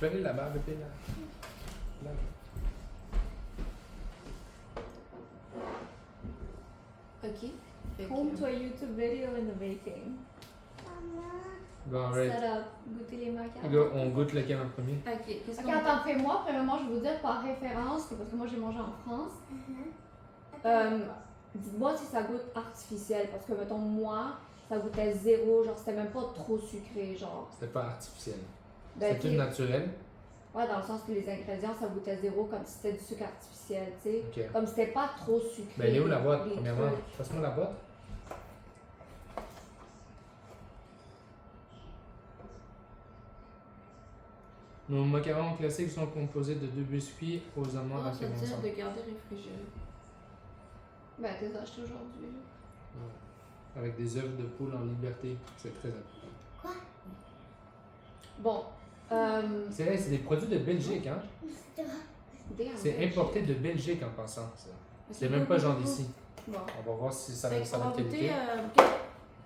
peux aller là-bas, bébé, là. Là. Ok. Fait que- Home to a YouTube video in the making. Bon, alright. Setup. Goûter les macarons. Là, on goûte lequel en premier? Ok, qu'est-ce Ok, qu'on attends, fais-moi. Premièrement, je vais vous dire par référence, parce que moi j'ai mangé en France. Dites-moi si ça goûte artificiel, parce que mettons, moi, ça goûtait zéro, genre c'était même pas trop sucré, genre. C'était pas artificiel. Ben, C'était ok. tout naturel. Ouais, dans le sens que les ingrédients, ça goûtait zéro, comme si c'était du sucre artificiel, tu sais. Ok. Comme c'était pas trop sucré. Ben, elle est où la boîte, les premièrement? trucs. Passe-moi la boîte. Nos macarons classiques sont composés de 2 biscuits aux amandes Ah, à ça tient ensemble. de garder réfrigéré. Ben, t'es acheté aujourd'hui. Avec des œufs de poule en liberté. C'est très important. Bon. C'est des produits de Belgique, hein? C'est importé de Belgique en passant, ça. C'est même pas genre d'ici. Bon. On va voir si ça Fait a qu'on la va goûter qualité.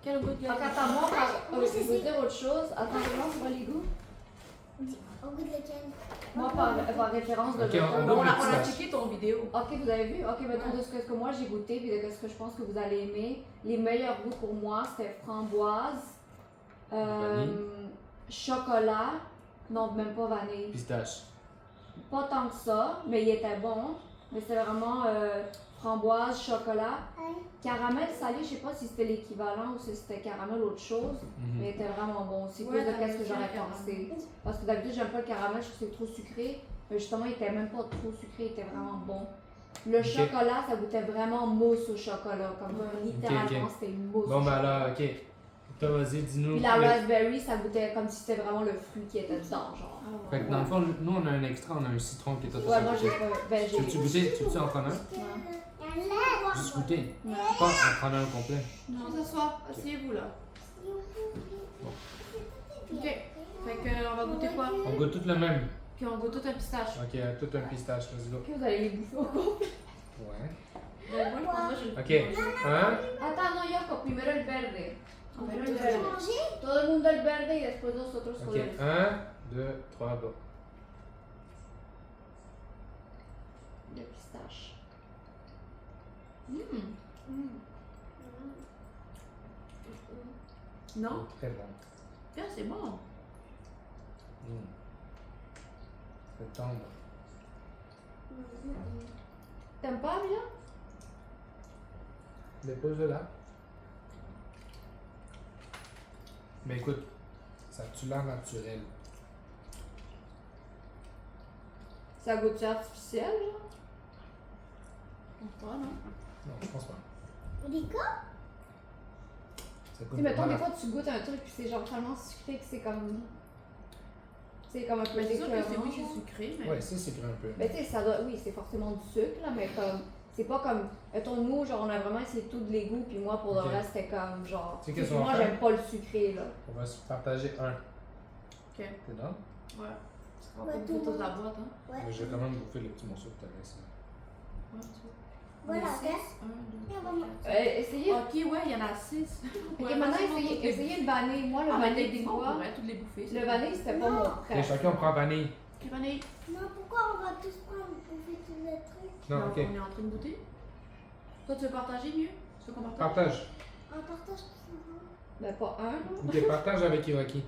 quel goût de Donc, gâteau? attends, moi, je vais vous dire autre chose. Attends, c'est quoi les goûts? Au goût de lequel? Moi, par référence de Ok, votre- on On goûte a, le on a pistache. checké ton vidéo. Ok, vous avez vu? Ok, mettons de ce que moi j'ai goûté puis de ce que je pense que vous allez aimer. Les meilleurs goûts pour moi, c'était framboise, Vanille. chocolat, non, même pas vanille. Pistache. Pas tant que ça, mais il était bon. Mais c'était vraiment framboise, chocolat. Caramel salé, je sais pas si c'était l'équivalent ou si c'était caramel autre chose, Mhm. mais il était vraiment bon aussi, Ouais, plus de t'as qu'est-ce que réussi j'aurais le caramel. pensé. Parce que d'habitude, j'aime pas le caramel, je trouve que c'est trop sucré. Mais justement, il était même pas trop sucré, il était vraiment bon. Le chocolat, ça goûtait vraiment mousse au chocolat, comme littéralement, ok. c'était une mousse. Bon, au ben chocolat. alors, ok. Toi, vas-y, dis-nous. Puis la le- raspberry, ça goûtait comme si c'était vraiment le fruit qui était dedans, genre. Ah, Fait que dans le fond, nous, on a un extra, on a un citron qui est autour. Ouais, moi j'ai pas. Ben, Tu veux-tu j'ai. goûter? Tu veux-tu en prendre un? Ouais. Juste goûter. Ouais. Pas en prendre un au complet. Non, s'asseoir. Asseyez-vous là. Ok. Fait que on va goûter quoi? On goûte tout le même. Puis on goûte tout un pistache. Ok, tout un pistache, vas-y, go. Ok, vous allez les bouffer au complet. Ouais. Ben, moi, je pense que je Ok. vais le manger. Un. Attends, no, Yoko, primero el verde. Primero el Ok. verde. Todo el mundo el verde y después nosotros Ok. colores. 1, 2, 3, go. De pistache. Non? Très bon. Ah, c'est bon. Mm. C'est tendre. T'aimes pas, Mila? Dépose-le là. Mais écoute, ça a-tu l'air naturel? Ça goûte artificiel, genre? Je pense pas, non? Non, je pense pas. Rico? Ça Tu goûte sais, mettons, vraiment des fois, tu goûtes un truc puis c'est genre tellement sucré que c'est comme. C'est comme un peu Ben, c'est sûr que c'est écœurant, oui, c'est genre. sucré, mais. Ouais, c'est sucré un peu. Ben, tu sais, ça doit. Oui, c'est forcément du sucre, là, mais comme. C'est pas comme. Mettons, nous, genre, on a vraiment essayé tous les goûts, puis moi, pour Ok. le reste, c'était comme, genre. Tu sais qu'est-ce qu'on moi, va faire? j'aime pas le sucré, là. On va se partager un. Ok. T'es dans? Ouais. On va Ouais, pas tout bouffer le toute la monde. boîte, hein? Ouais. Mais je vais quand même bouffer le petit morceau que t'as laissé. Ouais, tu vois. Voilà, On est regarde. 6, 1, 2, Viens, 3, maman. 4. Essayez. Ok, ouais, il y en a 6. Ok, maintenant, essayez le vanille. Moi, le Ah, mais vanille, des des fois, on fois. pourrait toutes les bouffer. Le vanille, c'était pas mon Ok, frère. chacun prend vanille. Ok, vanille. Non, pourquoi on va tous prendre bouffer tous les trucs? Non, Donc, ok. on est en train de goûter. Toi, tu veux partager mieux? Tu veux qu'on partage? Partage. On partage tous ensemble. Ben, pas un, là. Ok, partage avec Hiroki.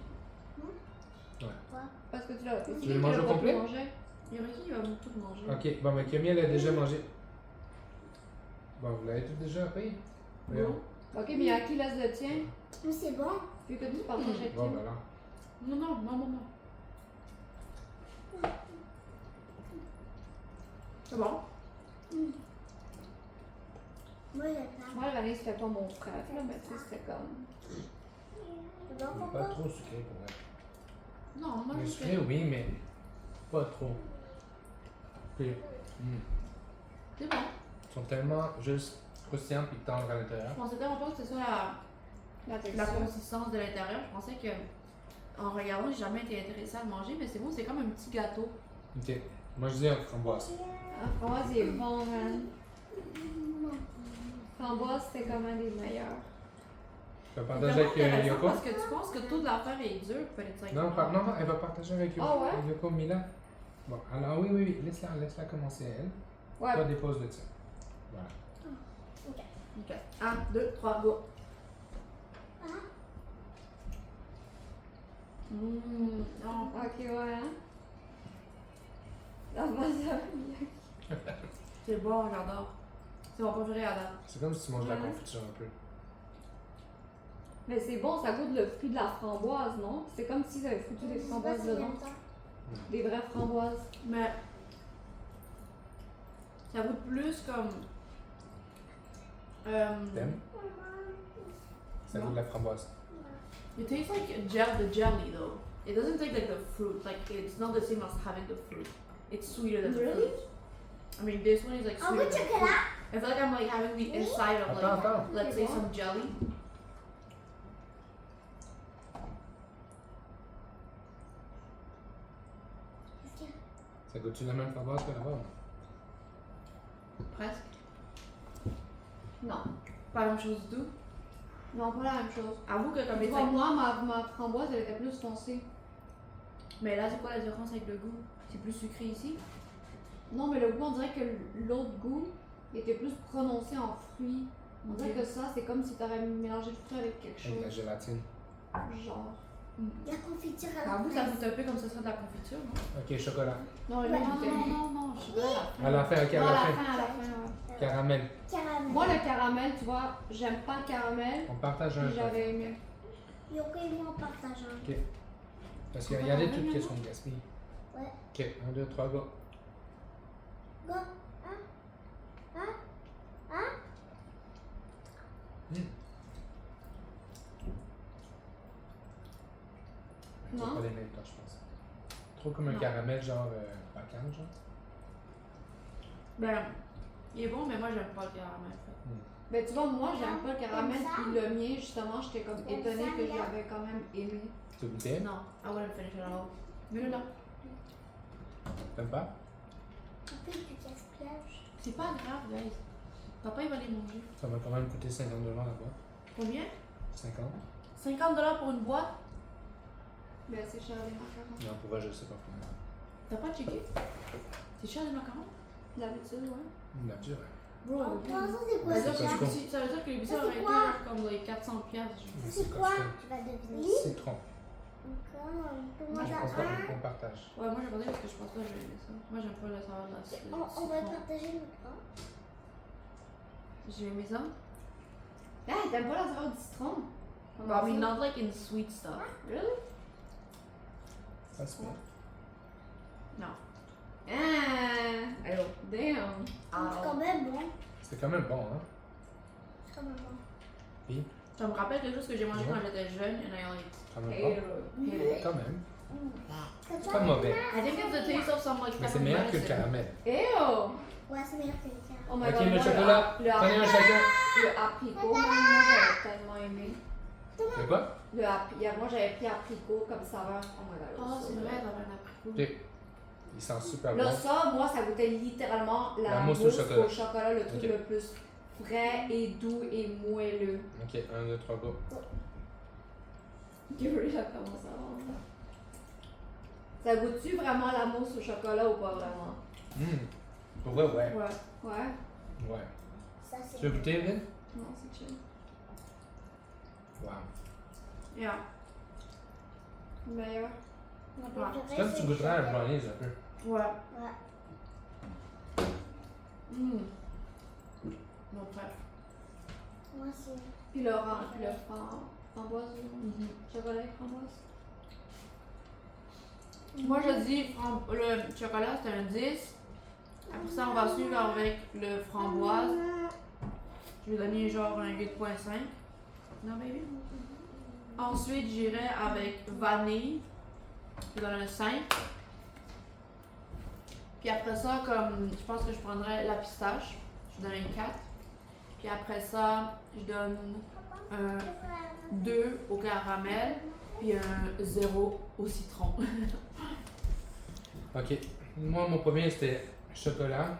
Parce que tu l'as. veux le manger au complet? Hiroki, il va tout manger. Ok, bon, mais Camille, elle a déjà mangé. Bon, vous l'avez tout déjà pris? Non. Ok, mais à qui laisse le tien? Mais c'est bon. Vu que tu partages avec Bon, qui? ben alors. Non, non, non, non, non. C'est bon? Moi, j'ai pas. Moi, le vanille, c'était pas mon frère, là, mais tu sais, c'était comme. C'est bon, Il est pourquoi? pas trop sucré pour elle. Non, moi, Mais je sucré, fais. oui, mais pas trop. Puis, C'est bon. ils sont tellement juste croustillants puis tendres à l'intérieur. Je pensais tellement pas que c'était ça La la texture. consistance de l'intérieur. Je pensais que, en regardant, j'ai jamais été intéressée à le manger, mais c'est bon, c'est comme un petit gâteau. Ok, moi je dis framboise. Ah, framboise, il est bon, man. Framboise, c'était comme un des meilleurs. Tu vas C'est partager vraiment avec intéressant Yoko? parce que tu penses que toute l'affaire est dure, but it's like. Non, non, elle va partager avec Yoko, Ah ouais? Yoko Mila. Bon, alors oui, laisse-la commencer elle. Ouais. Toi, dépose le tien. Voilà. Ok. 1, 2, 3, go. Non. Ok, ouais. Hein? Ah, moi, ça. C'est bon, j'adore. C'est mon préféré à date. C'est comme si tu manges de la Ouais. confiture un peu. Mais c'est bon, ça goûte le fruit de la framboise, non? C'est comme si ça avait foutu des framboises dedans. Des vraies framboises. Mais. Ça goûte plus comme. T'aimes? Ça goûte de la framboise. It tastes like the jelly though. It doesn't taste like the fruit. Like it's not the same as having the fruit. It's sweeter than the Really? fruit. I mean, this one is like Un sweeter goût de than the fruit. chocolat. I feel like I'm like having the inside of like, Attends. let's say some jelly. Ça goûte-tu la même framboise que là-bas? Presque. Non. Pas la même chose du tout. Non, pas la même chose. Avoue que comme Tu it's vois, like... moi, ma framboise, elle était plus foncée. Mais là, c'est quoi la différence avec le goût? C'est plus sucré ici? Non, mais le goût, on dirait que l'autre goût était plus prononcé en fruits. On dirait que ça, c'est comme si tu aurais mélangé le fruit avec quelque Avec la chose. gélatine. Genre. La confiture à la Avoue, ça fraise. goûte un peu comme ce serait de la confiture, non? Ok, chocolat. Non, Non, mais non, je suis pas À la fin, ok, Non, à à la la fin. fin, à la fin, ouais. Caramel. Caramel. Moi, le caramel, tu vois, j'aime pas le caramel. On partage un Puis peu. j'avais aimé. Yoko et moi, on partage un. Ok. Parce qu'il y a des trucs qui sont gaspillés. Ouais. Ok, 1, 2, 3, go. Go. C'est Non? pas les mêmes temps, je pense. Trop comme un Non. caramel, genre bacon, genre. Ben, il est bon, mais moi, j'aime pas le caramel. Ben, tu vois, moi, j'aime pas le caramel. Comme ça? Puis le mien, justement, j'étais comme Comme étonnée ça, que là? j'avais quand même aimé. Tu goûtais? Non, I wouldn't finish it all. Mais non, T'aimes pas? On fait du gaspillage. c'est pas grave, guys. Papa, il va les manger. Ça m'a quand même coûté 50 $ là-bas. Combien? 50? 50$ pour une boîte? Ben, c'est cher les macarons. Non, pour vrai, je sais pas combien. T'as pas checké? C'est cher les macarons? D'habitude, ouais. Nature, hein. Bro, Oh, pour l'instant, c'est quoi ça veut c'est dire pas que ça veut dire que les biscuits Ça, c'est auraient été quoi? genre comme les 400$. Mais C'est comme quoi? ça. Tu vas deviner. Citron. Encore. Tout le Je monde a pense pas un. qu'on partage. Ouais, moi j'ai pas dit parce que je pense pas que je vais aimer ça. Moi j'aime pas le saveur de la citron. On va partager notre pain. J'ai aimé ça. Ah, t'aimes pas la saveur du citron? But I mean, not like in sweet stuff. Really? Ça se fait. Non. Ah! Allô. Damn! C'est quand même bon. C'est quand même bon, hein? C'est quand même bon. Ça me rappelle quelque chose que j'ai mangé Ouais. quand j'étais jeune and I like. Quand même bon. Quand même. Comme C'est ça. pas mauvais. I think it's the taste of some like Mais c'est meilleur que le medicine. caramel. Ew! Ouais, c'est meilleur que le caramel. Oh my Ok, god, le moi, chocolat. le Prenez un chacun. apricot, moi, j'avais tellement aimé. C'est quoi? Moi, j'avais pris apricot comme saveur. Oh my god. Oh, ça, c'est là. vrai, d'avoir un apricot. Ok. Il sent super Là, bon. ça, moi, ça goûtait littéralement la, mousse mousse au au chocolat. chocolat, le truc Ok. le plus frais et doux et moelleux. Ok, 1, 2, 3, go. Gabriel a commencé à vendre. Ça goûte-tu vraiment la mousse au chocolat ou pas vraiment? Pour vrai, ouais. Ouais. Ouais? Ouais. Ça, c'est Tu veux goûter, Evelyne? Non, c'est chill. Wow. Yeah. Meilleur. Ma Ouais. préférée, C'est comme si tu c'est goûterais un chocolat. brownies un peu. Ouais. Ouais. Mon frère. Moi, c'est. Puis le framboise, chocolat et framboise. Moi je dis le chocolat c'est un 10. Après ça on va suivre avec le framboise. Je vais donner genre un 8.5. Non baby. Ensuite j'irai avec vanille. Je donne un 5. Puis après ça comme je pense que je prendrais la pistache. Je donne un 4. Puis après ça je donne un 2 au caramel. Puis un 0 au citron. Ok. Moi, mon premier, c'était chocolat.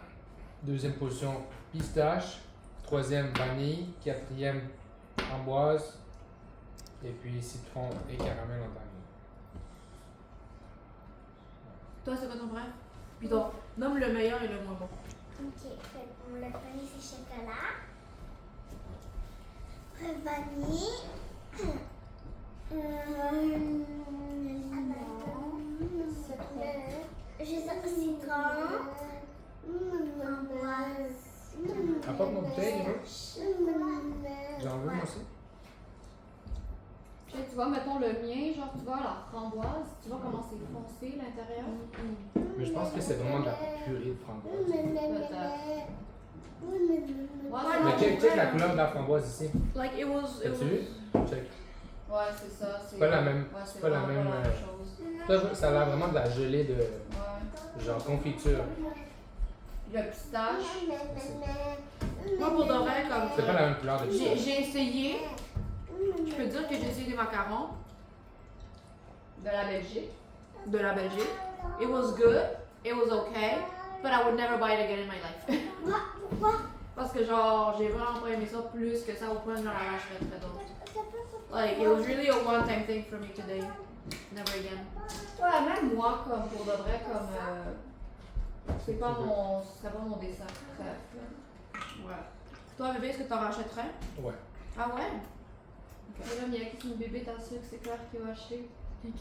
Deuxième position, pistache. Troisième, vanille. Quatrième, framboise. Et puis citron et caramel en dernier. Toi, c'est quoi ton frère? Puis donc, nomme le meilleur et le moins bon. Ok, fait, le premier c'est chocolat. Après vanille. Citron. Framboise. Apporte mon bouteille, Hiro. J'en veux, moi aussi. Puis là, tu vois, mettons le mien, genre, tu vois, la framboise, tu vois comment c'est foncé l'intérieur? Mais je pense que c'est vraiment de la purée de framboise. Mais check la couleur de la framboise ici. Like, it was... T'as-tu vu? Check. Ouais, c'est ça. C'est pas la même- Ouais, c'est pas la vraiment même, pas la même chose. Ça a l'air vraiment de la gelée de Ouais. genre confiture. Le pistache. Moi, pour de vrai, comme... C'est pas la même couleur de pistache. J'ai essayé... Je peux dire que j'ai essayé des macarons De la Belgique. de la Belgique. It was good. It was okay. But I would never buy it again in my life. Parce que genre, j'ai vraiment pas aimé ça plus que ça au point de j'en arracherais très d'autres. Like, it was really a one-time thing for me today. Never again. Ouais, même moi, comme pour de vrai, comme. Ce serait pas mon dessert préf. Ouais. Toi, bébé, est-ce que t'en rachèterais? Ouais. Ah ouais? Et là, il y a qui une bébé à sucre, c'est clair qu'il va acheter.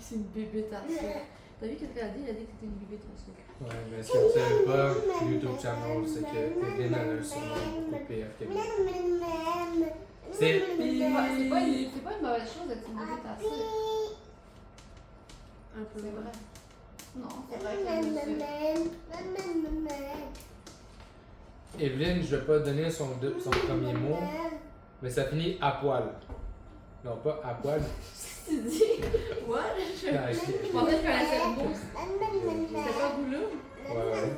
C'est une bébête à sucre. T'as vu qu'est-ce qu'elle a dit? Elle a dit que c'était une bébête à sucre. Ouais, mais ce que vous savez pas, YouTube channel, c'est que Evelyne a un surnom beaucoup pire que moi. C'est C'est pas une mauvaise chose d'être une bébé à sucre. Un peu. C'est vrai. Non, c'est vrai qu'elle aime le sucre. Evelyne, je vais pas donner son premier mot, mais ça finit à poil. Non, pas à poil. Tu dis? What? Je pensais que je connaissais le mot. C'était pas boulot? Ouais.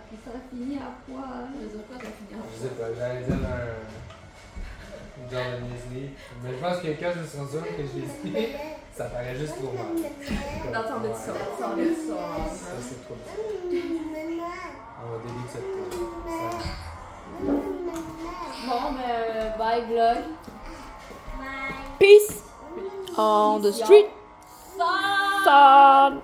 Puis ça finit à poil. Je sais pas, ça finit en Je sais pas, j'allais dire un genre de niaiserie. Mais je pense que quand je me suis rendu compte que je l'ai dit, ça paraît juste trop mal. D'entendre ça. Ça, c'est trop bien. On va délire cette Bon, ben, bye vlog. Peace on the street. Sun.